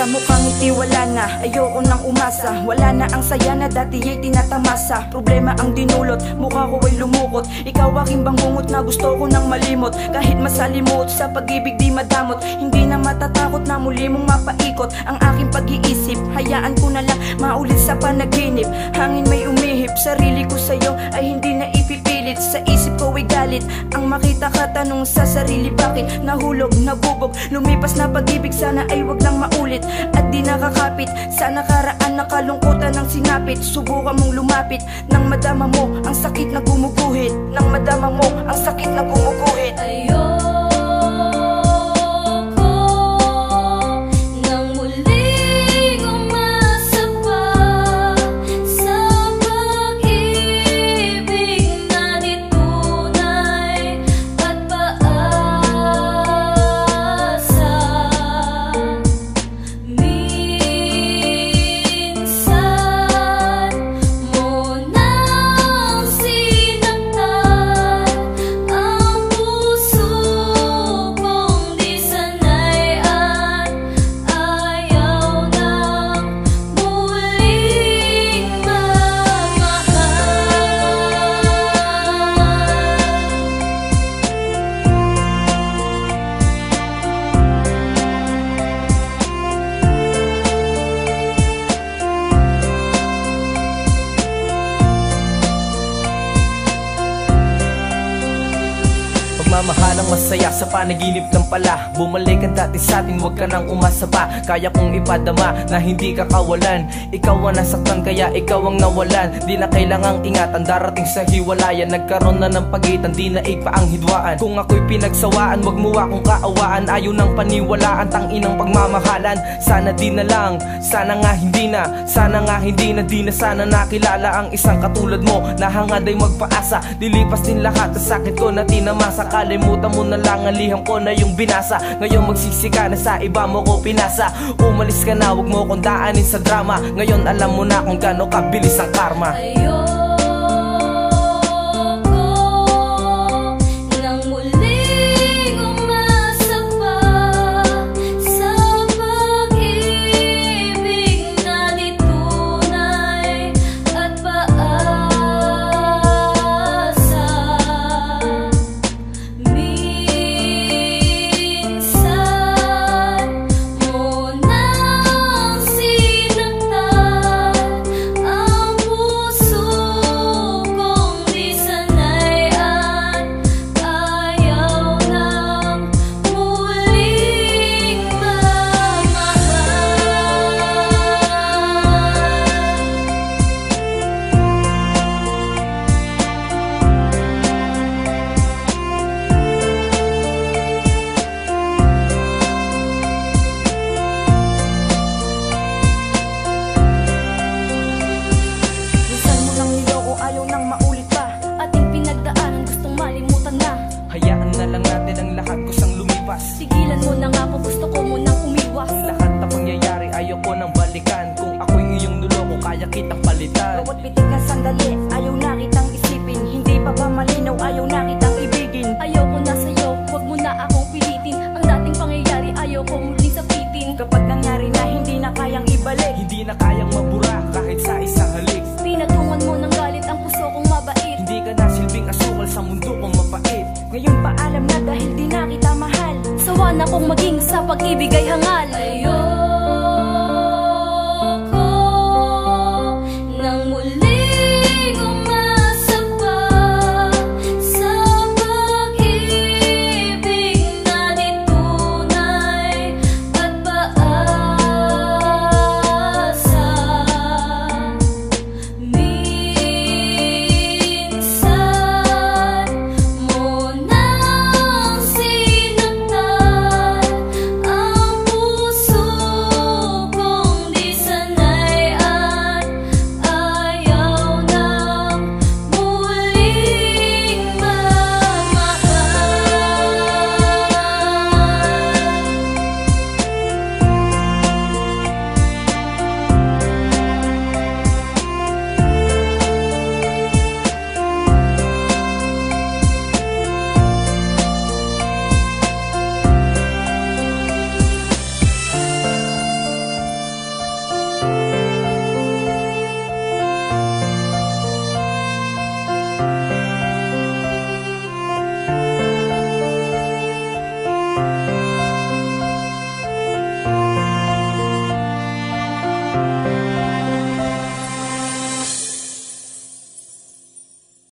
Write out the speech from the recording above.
Sa mukhang ngiti wala na, ayoko nang umasa. Wala na ang saya na dati ay tinatamasa. Problema ang dinulot, mukha ko ay lumukot. Ikaw aking bangungot na gusto ko nang malimot. Kahit masalimot, sa pag-ibig di madamot. Hindi na matatakot na muli mong mapaikot ang aking pag-iisip. Hayaan ko na lang maulit sa panaginip. Hangin may umihip, sarili ko sa'yo ay hindi na ipipilit. Sa isip ko ay galit, ang makita ka tanong sa sarili. Bakit nahulog, nabubog, lumipas na pag-ibig. Sana ay wag lang maulit at di nakakapit sa nakaraan na kalungkutan ng sinapit. Subukan mong lumapit nang madama mo ang sakit na gumuguhit. Nang madama mo ang sakit na gumuguhit. Mamahalang masaya sa panaginip ng pala. Bumalik ang dati sa atin, huwag ka nang umasa pa. Kaya kong ipadama na hindi ka kawalan. Ikaw ang nasaktan kaya ikaw ang nawalan. Di na kailangang ingatan, darating sa hiwalayan. Nagkaroon na ng pagitan, di na ipa ang hidwaan. Kung ako'y pinagsawaan, wag mo akong kaawaan. Ayaw ng paniwalaan, tanginang pagmamahalan. Sana di na lang, sana nga hindi na. Sana nga hindi na, di na sana nakilala ang isang katulad mo. Nahangad ay magpaasa, dilipas din lahat sa sakit ko na tinamasa. Kalimutan mo na lang ang liham ko na yung binasa. Ngayon magsisika na sa iba mo ko pinasa. Umalis ka na, wag mo kong daanin sa drama. Ngayon alam mo na kung gaano kabilis ang karma. Hayaan na lang natin ang lahat, kusang lumipas. Sigilan mo na nga po, gusto ko munang umiwas. Ang lahat na pangyayari ayaw ko nang balikan. Kung ako'y iyong nuloko, kaya kitang palitan. Bawat pitik na sandali, ayaw na kitang isipin. Hindi pa ba malinaw, ayaw na kitang ibigin. Ayaw ko na sa'yo, huwag mo na akong pilitin. Ang dating pangyayari, ayaw ko muling sapitin. Kapag nangyari na, hindi na kayang ibalik. Hindi na kayang mabura kahit sa isang halik. Pinatungan mo ng galit ang puso kong mabait. Hindi ka na silbing asukal sa mundo kong mapait. Ngayon paalam na dahil di na kita mahal. Sawa na kong maging sa pag-ibig ay hangal.